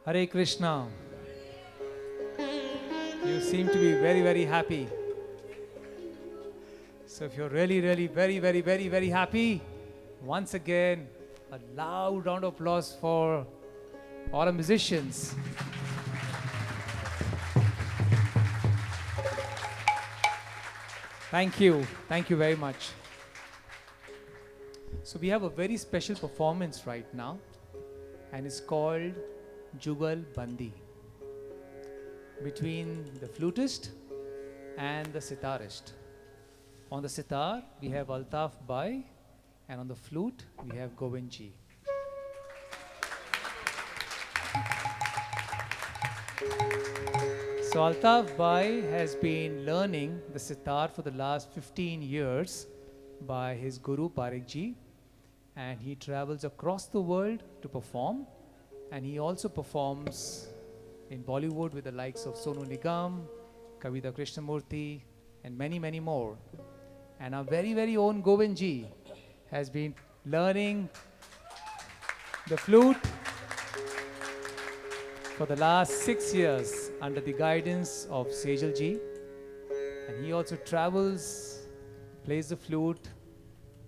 Hare Krishna. You seem to be very, very happy. So if you're really, really very, very, very, very happy, once again, a loud round of applause for all our musicians. Thank you. Thank you very much. So we have a very special performance right now, and it's called Jugal Bandi, between the flutist and the sitarist. On the sitar, we have Altaf Bhai, and on the flute, we have Govind ji. So Altaf Bhai has been learning the sitar for the last 15 years by his guru Parekh ji, and he travels across the world to perform, and he also performs in Bollywood with the likes of Sonu Nigam, Kavita Krishnamurti, and many, many more. And our very, very own Govind ji has been learning the flute for the last 6 years under the guidance of Sejal ji. And he also travels, plays the flute,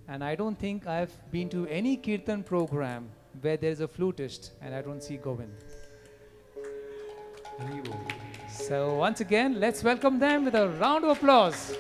and I don't think I've been to any Kirtan program where there's a flutist and I don't see Govind. So once again, let's welcome them with a round of applause.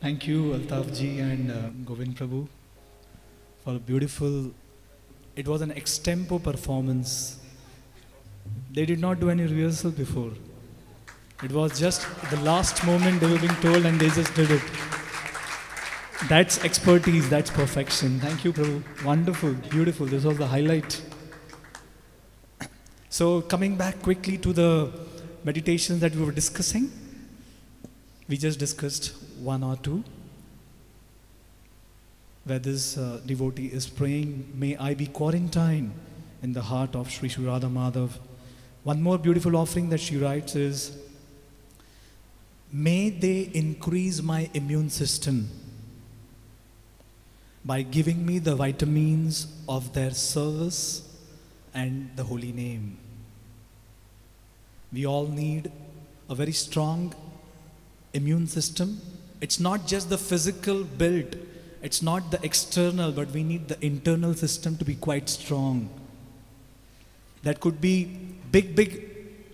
Thank you, Altaf ji and Govind Prabhu, for a beautiful. It was an extempo performance. They did not do any rehearsal before. It was just the last moment they were being told and they just did it. That's expertise, that's perfection. Thank you, Prabhu. Wonderful, beautiful. This was the highlight. So, coming back quickly to the meditations that we were discussing, we just discussed one or two, where this devotee is praying, may I be quarantined in the heart of Sri Sri Radha Madhav. One more beautiful offering that she writes is, may they increase my immune system by giving me the vitamins of their service and the holy name. We all need a very strong immune system. It's not just the physical build, it's not the external, but we need the internal system to be quite strong. That could be big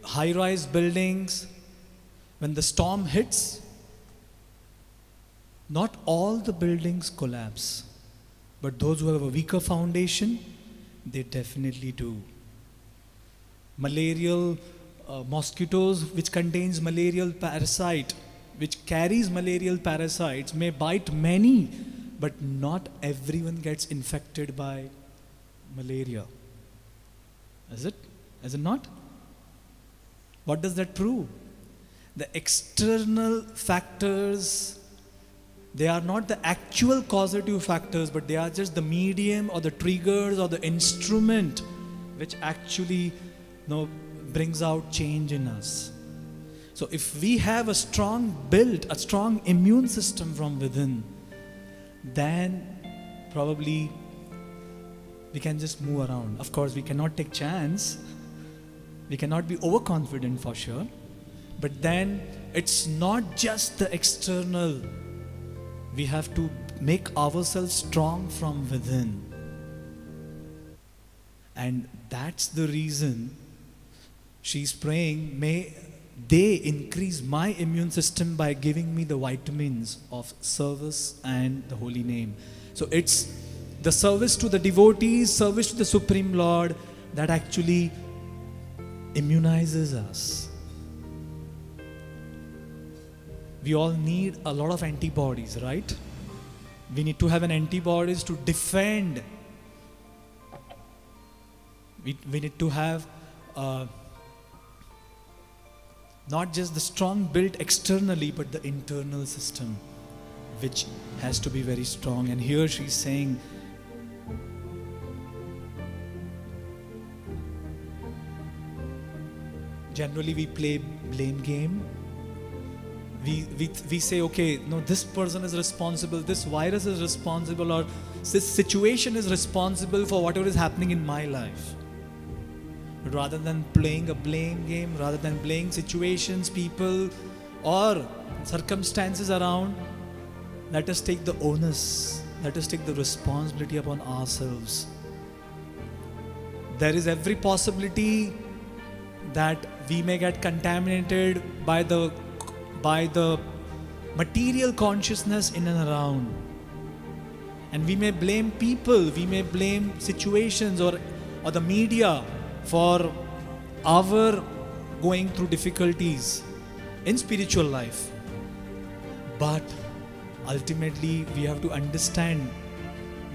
high-rise buildings. When the storm hits, not all the buildings collapse, but those who have a weaker foundation, they definitely do. Malarial mosquitoes, which contains malarial parasite, which carries malarial parasites, may bite many, but not everyone gets infected by malaria. Is it? Is it not? What does that prove? The external factors, they are not the actual causative factors, but they are just the medium or the triggers or the instrument which actually brings out change in us. So if we have a strong build, a strong immune system from within, then probably we can just move around. Of course, we cannot take chance. We cannot be overconfident for sure. But then it's not just the external. We have to make ourselves strong from within. And that's the reason she's praying, may they increase my immune system by giving me the vitamins of service and the holy name. So it's the service to the devotees, service to the Supreme Lord that actually immunizes us. We all need a lot of antibodies, right? We need to have an antibodies to defend. We need to have not just the strong build externally, but the internal system, which has to be very strong. And here she's saying, generally we play blame game. We say, okay, no, this person is responsible, this virus is responsible, or this situation is responsible for whatever is happening in my life. But rather than playing a blame game, rather than blaming situations, people, or circumstances around, let us take the onus, let us take the responsibility upon ourselves. There is every possibility that we may get contaminated by the material consciousness in and around. And we may blame people, we may blame situations or the media for our going through difficulties in spiritual life. But ultimately we have to understand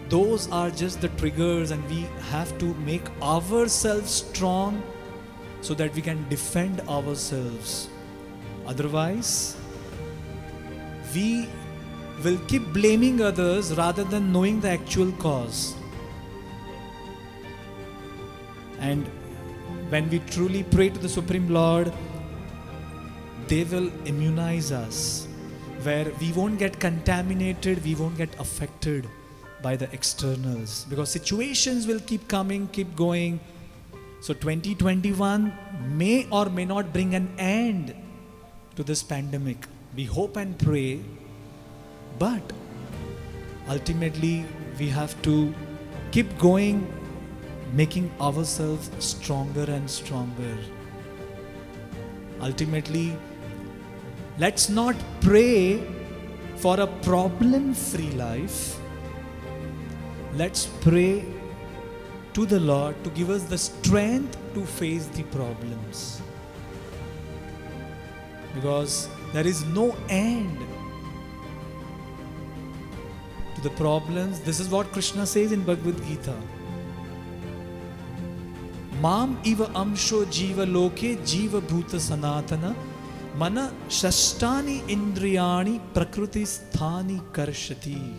those are just the triggers, and we have to make ourselves strong so that we can defend ourselves. Otherwise, we will keep blaming others rather than knowing the actual cause. And when we truly pray to the Supreme Lord, they will immunize us, where we won't get contaminated, we won't get affected by the externals, because situations will keep coming, keep going. So 2021 may or may not bring an end to this pandemic. We hope and pray, but ultimately we have to keep going, making ourselves stronger and stronger. Ultimately, let's not pray for a problem-free life, let's pray to the Lord to give us the strength to face the problems. Because there is no end to the problems. This is what Krishna says in Bhagavad Gita. Mam iva amsho jiva loke jiva bhuta sanatana mana shashtani indriyani prakriti sthani karshati.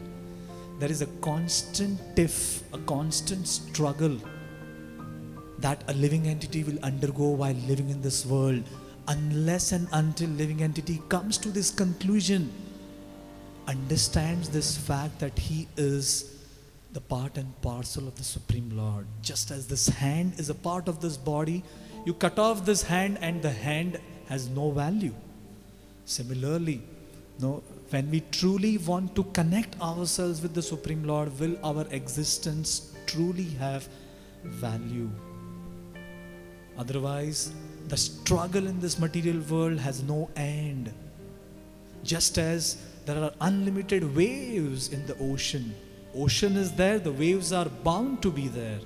There is a constant tiff, a constant struggle that a living entity will undergo while living in this world, unless and until living entity comes to this conclusion, understands this fact that he is the part and parcel of the Supreme Lord. Just as this hand is a part of this body, you cut off this hand and the hand has no value. Similarly, when we truly want to connect ourselves with the Supreme Lord, will our existence truly have value? Otherwise, the struggle in this material world has no end. Just as there are unlimited waves in the ocean. Ocean is there, the waves are bound to be there.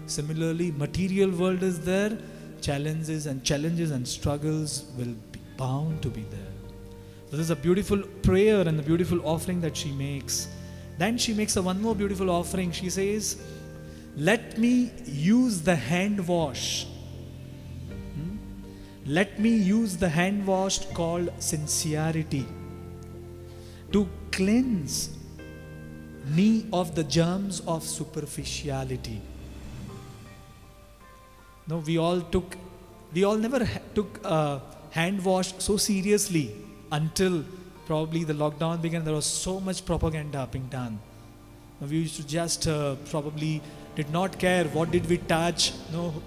Similarly, material world is there, challenges and struggles will be bound to be there. So this is a beautiful prayer and a beautiful offering that she makes. Then she makes one more beautiful offering. She says, let me use the hand wash. Let me use the hand wash called sincerity to cleanse me of the germs of superficiality. No, we all never took hand wash so seriously until probably the lockdown began. There was so much propaganda being done. We used to just probably did not care what did we touch,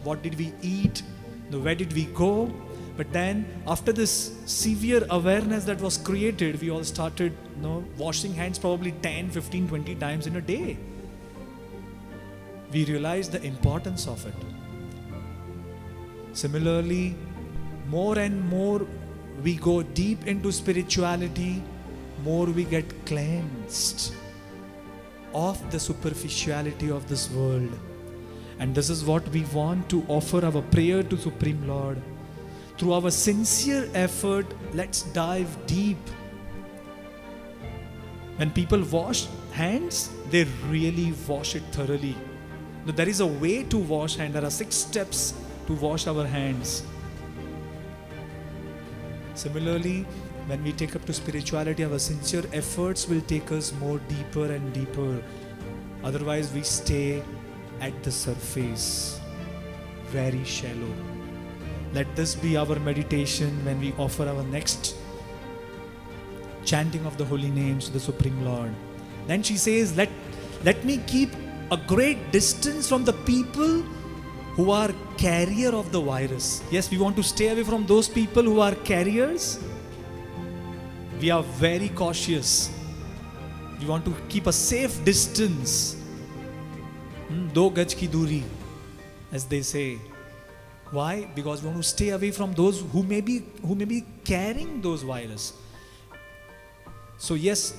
what did we eat, where did we go. But then after this severe awareness that was created, we all started washing hands probably 10, 15, 20 times in a day. We realized the importance of it. Similarly, more and more we go deep into spirituality, more we get cleansed of the superficiality of this world. And this is what we want to offer our prayer to Supreme Lord. Through our sincere effort, let's dive deep. When people wash hands, they really wash it thoroughly. Now, there is a way to wash hands. There are 6 steps to wash our hands. Similarly, when we take up to spirituality, our sincere efforts will take us more deeper and deeper. Otherwise, we stay at the surface, very shallow. Let this be our meditation when we offer our next chanting of the holy names to the Supreme Lord. Then she says, let me keep a great distance from the people who are carrier of the virus. Yes, we want to stay away from those people who are carriers. We are very cautious. We want to keep a safe distance. 2 gaj ki duri, as they say. Why? Because we want to stay away from those who may be carrying those viruses. So yes,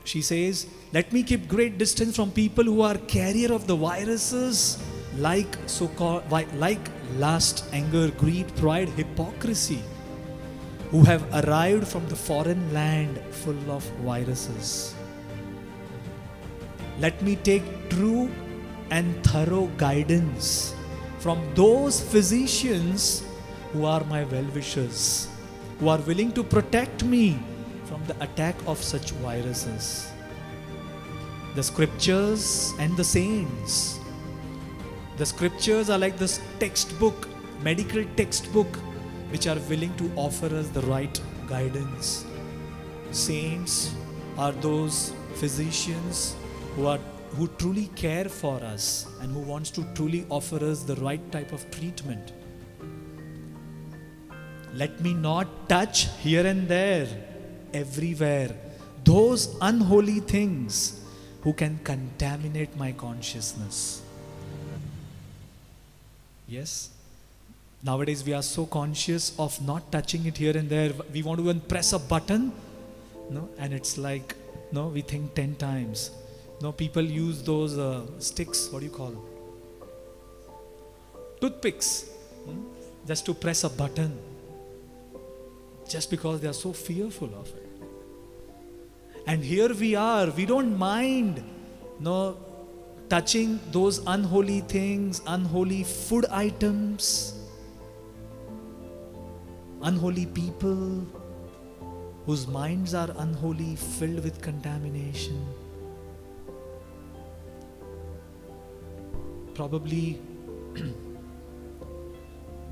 she says, let me keep great distance from people who are carrier of the viruses like lust, anger, greed, pride, hypocrisy, who have arrived from the foreign land full of viruses. Let me take true and thorough guidance from those physicians who are my well-wishers, who are willing to protect me from the attack of such viruses. The scriptures and the saints. The scriptures are like this textbook, medical textbook, which are willing to offer us the right guidance. Saints are those physicians who truly care for us and who wants to truly offer us the right type of treatment. Let me not touch here and there, everywhere, those unholy things who can contaminate my consciousness. Yes, nowadays we are so conscious of not touching it here and there. We want to even press a button No, and it's like, no, we think 10 times. No, people use those sticks, what do you call? Toothpicks, just to press a button, just because they are so fearful of it. And here we are, we don't mind, no, touching those unholy things, unholy food items, unholy people whose minds are unholy, filled with contamination. Probably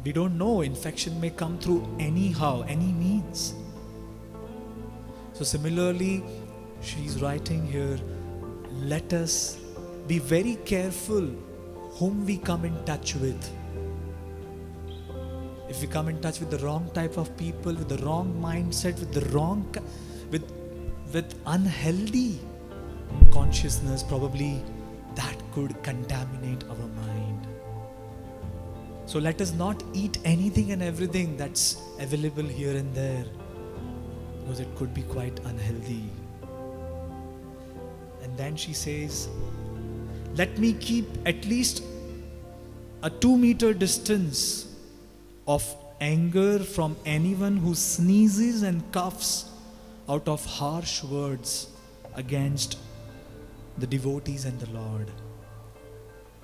we don't know, infection may come through anyhow, any means. So similarly, she's writing here, let us be very careful whom we come in touch with. If we come in touch with the wrong type of people, with the wrong mindset, with the wrong, with unhealthy consciousness, probably that could contaminate our mind. So let us not eat anything and everything that's available here and there, because it could be quite unhealthy. And then she says, let me keep at least a 2-meter distance of anger from anyone who sneezes and coughs out of harsh words against the devotees and the Lord.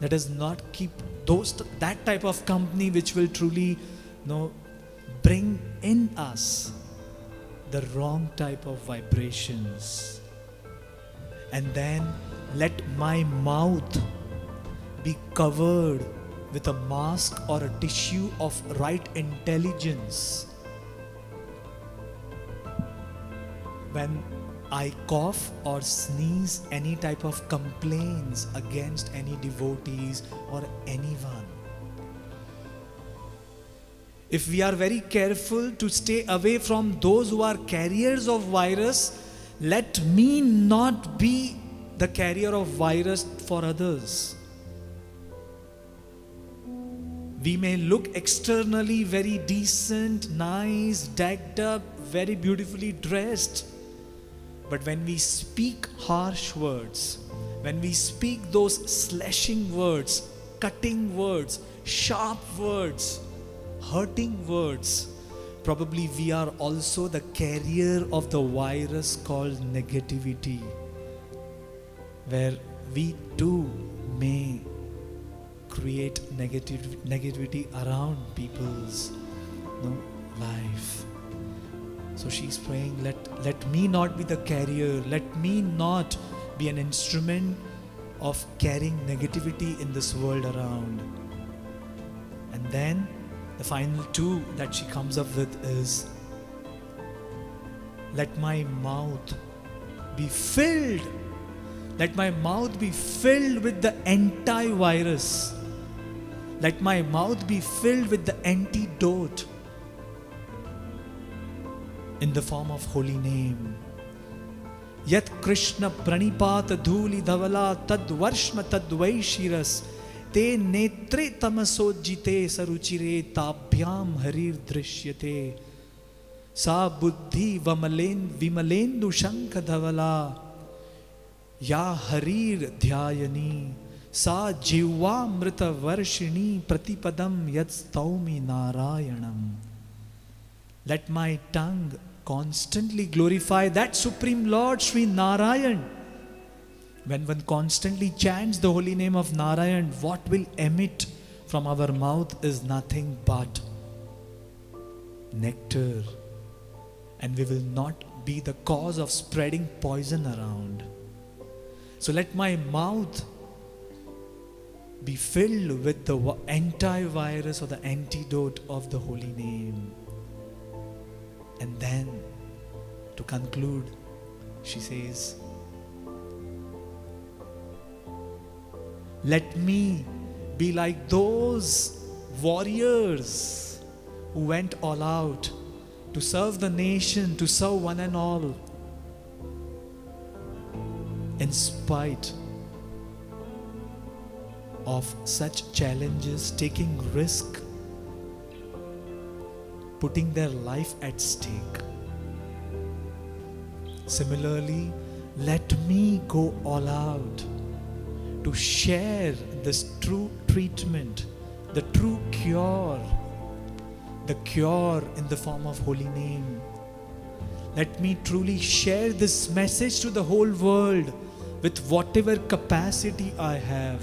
Let us not keep that type of company which will truly, bring in us the wrong type of vibrations. And then let my mouth be covered with a mask or a tissue of right intelligence. When I cough or sneeze any type of complaints against any devotees or anyone, if we are very careful to stay away from those who are carriers of virus, let me not be the carrier of virus for others. We may look externally very decent, nice, decked up, very beautifully dressed. But when we speak harsh words, when we speak those slashing words, cutting words, sharp words, hurting words, probably we are also the carrier of the virus called negativity, where we too may create negativity around people's life. So she's praying, let me not be the carrier, let me not be an instrument of carrying negativity in this world around. And then the final 2 that she comes up with is, let my mouth be filled, let my mouth be filled with the antivirus. Let my mouth be filled with the antidote in the form of holy name. Yat Krishna pranipata dhuli dhavala tad varshma tad vaishiras te netre tamasojjite saruchire tabhyam harir drishyate sa buddhi vimalendu shankha dhavala ya harir dhyayani sa jivamrita varshini pratipadam yat staumi narayanam. Let my tongue constantly glorify that Supreme Lord Sri Narayan. When one constantly chants the holy name of Narayan, what will emit from our mouth is nothing but nectar. And we will not be the cause of spreading poison around. So let my mouth be filled with the antivirus or the antidote of the holy name. And then, to conclude, she says, let me be like those warriors who went all out to serve the nation, to serve one and all, in spite of such challenges, taking risk, putting their life at stake. Similarly, let me go all out to share this true treatment, the true cure, the cure in the form of holy name. Let me truly share this message to the whole world with whatever capacity I have,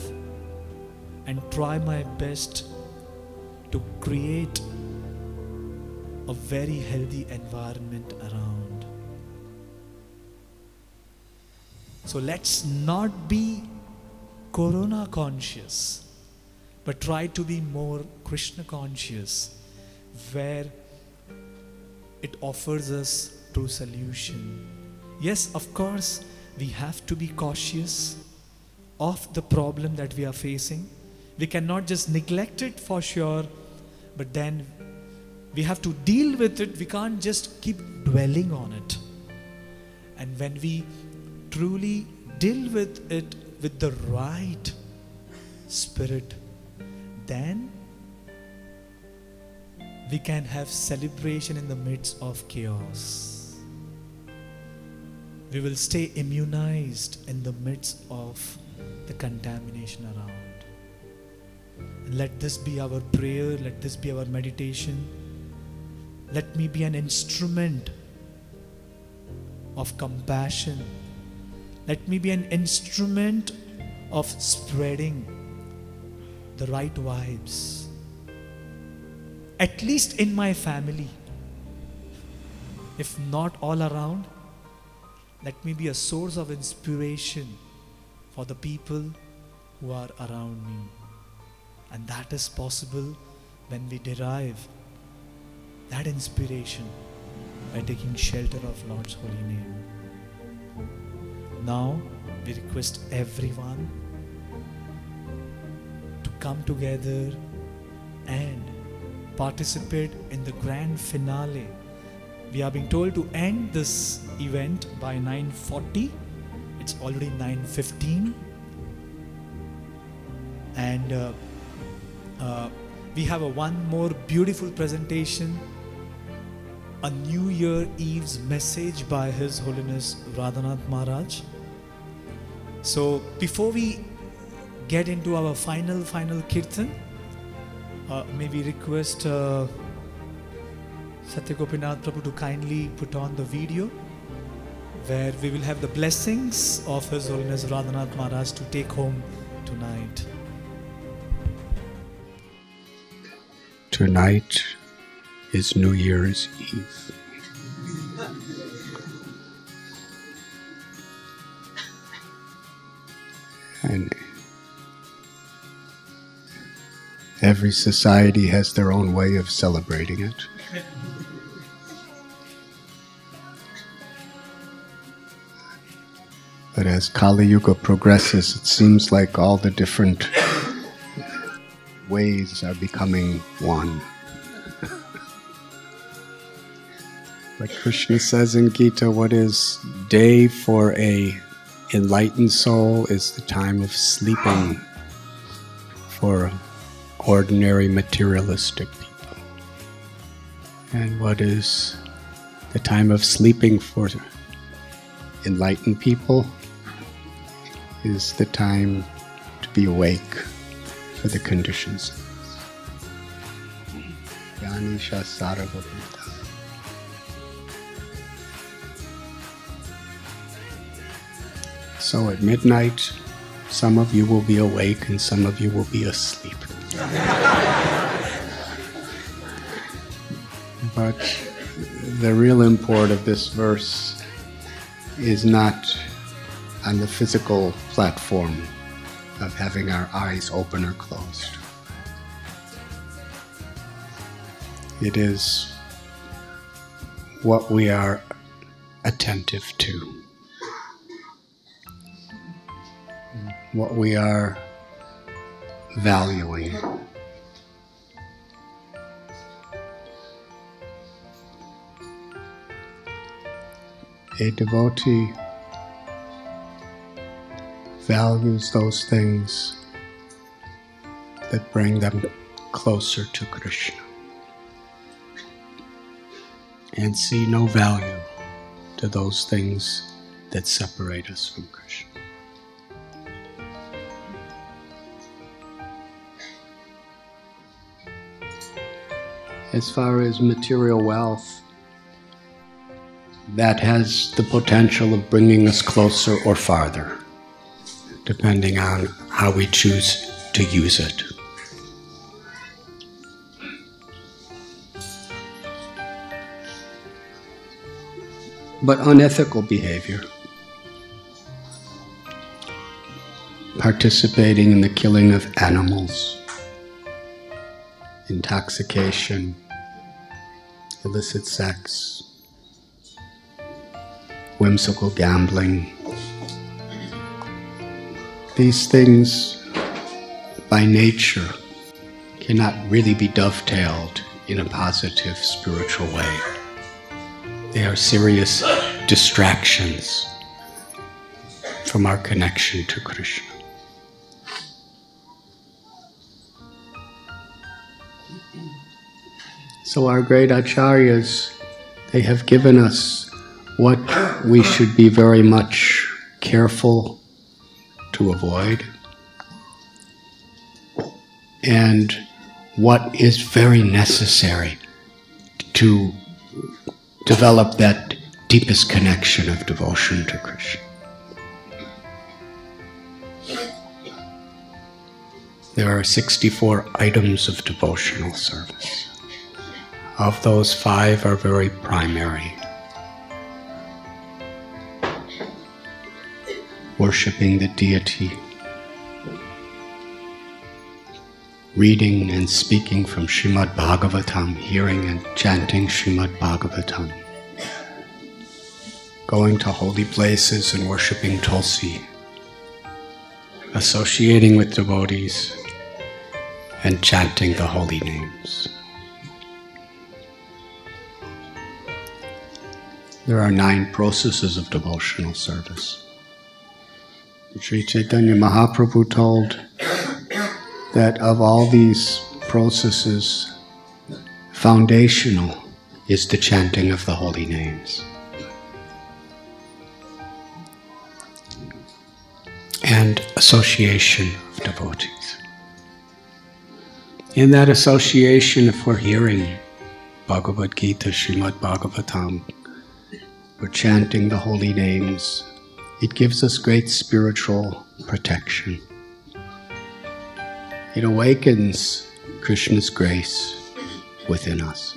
and try my best to create a very healthy environment around. So let's not be Corona conscious, but try to be more Krishna conscious, where it offers us true solution. Yes, of course, we have to be cautious of the problem that we are facing. We cannot just neglect it for sure, but then we have to deal with it. We can't just keep dwelling on it. And when we truly deal with it with the right spirit, then we can have celebration in the midst of chaos. We will stay immunized in the midst of the contamination around. And let this be our prayer, let this be our meditation. Let me be an instrument of compassion. Let me be an instrument of spreading the right vibes, at least in my family. If not all around, let me be a source of inspiration for the people who are around me. And that is possible when we derive that inspiration by taking shelter of Lord's holy name. Now we request everyone to come together and participate in the grand finale. We are being told to end this event by 9:40. It's already 9:15. And we have one more beautiful presentation, a New Year Eve's message by His Holiness Radhanath Maharaj. So before we get into our final Kirtan, may we request Satyagopinath Prabhu to kindly put on the video, where we will have the blessings of His Holiness Radhanath Maharaj to take home tonight. Tonight is New Year's Eve. And every society has their own way of celebrating it. But as Kali Yuga progresses, it seems like all the different ways are becoming one. But Krishna says in Gita, what is day for a enlightened soul is the time of sleeping for ordinary materialistic people. And what is the time of sleeping for enlightened people is the time to be awake for the conditions. Yanisha Sarvabhuta. So at midnight, some of you will be awake and some of you will be asleep. But the real import of this verse is not on the physical platform of having our eyes open or closed. It is what we are attentive to, what we are valuing. A devotee values those things that bring them closer to Krishna, and see no value to to those things that separate us from Krishna. As far as material wealth, that has the potential of bringing us closer or farther, depending on how we choose to use it. But unethical behavior, participating in the killing of animals, intoxication, illicit sex, whimsical gambling, these things by nature cannot really be dovetailed in a positive spiritual way. They are serious distractions from our connection to Krishna. So our great acharyas, they have given us what we should be very much careful to avoid, and what is very necessary to develop that deepest connection of devotion to Krishna. There are 64 items of devotional service. Of those, 5 are very primary. Worshipping the deity, reading and speaking from Srimad Bhagavatam, hearing and chanting Srimad Bhagavatam, going to holy places and worshipping Tulsi, associating with devotees, and chanting the holy names. There are 9 processes of devotional service. Sri Chaitanya Mahaprabhu told that of all these processes, foundational is the chanting of the holy names. And association of devotees. In that association, if we're hearing Bhagavad Gita, Srimad Bhagavatam, we're chanting the holy names, it gives us great spiritual protection. It awakens Krishna's grace within us.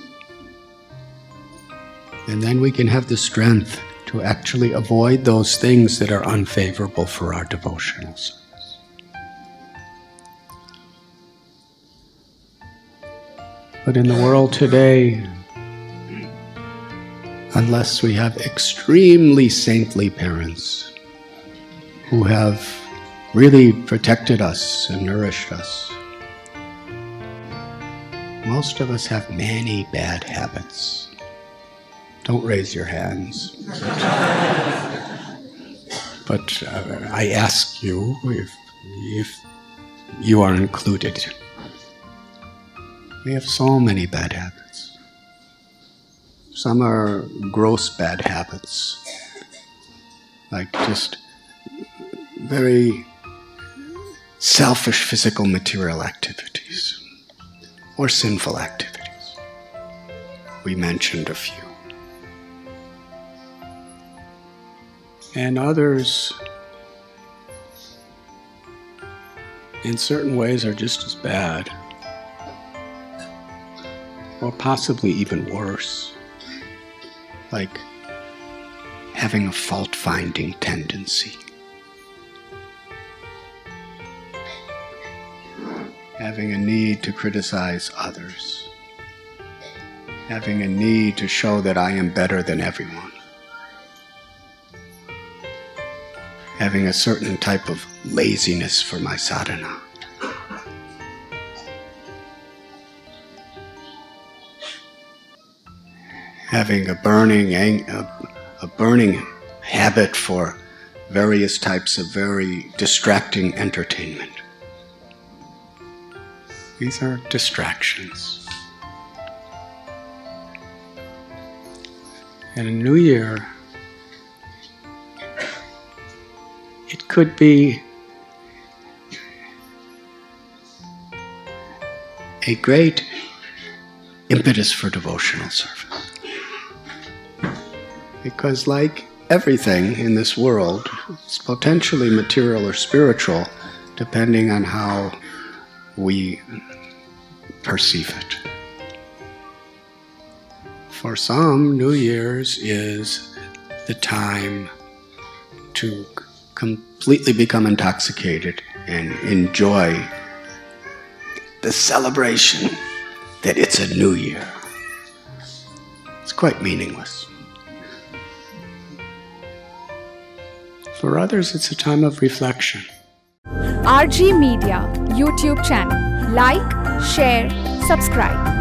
And then we can have the strength to actually avoid those things that are unfavorable for our devotional service. But in the world today, unless we have extremely saintly parents who have really protected us and nourished us, most of us have many bad habits. Don't raise your hands. But I ask you if you are included. We have so many bad habits. Some are gross bad habits, like just very selfish physical material activities or sinful activities. We mentioned a few. And others, in certain ways, are just as bad, or possibly even worse, like having a fault-finding tendency, having a need to criticize others, having a need to show that I am better than everyone, having a certain type of laziness for my sadhana. Having a burning habit for various types of very distracting entertainment. These are distractions. And in New Year, could be a great impetus for devotional service. Because like everything in this world, it's potentially material or spiritual, depending on how we perceive it. For some, New Year's is the time to completely become intoxicated and enjoy the celebration that it's a new year. It's quite meaningless. For others, it's a time of reflection. RG Media YouTube channel. Like, share, subscribe.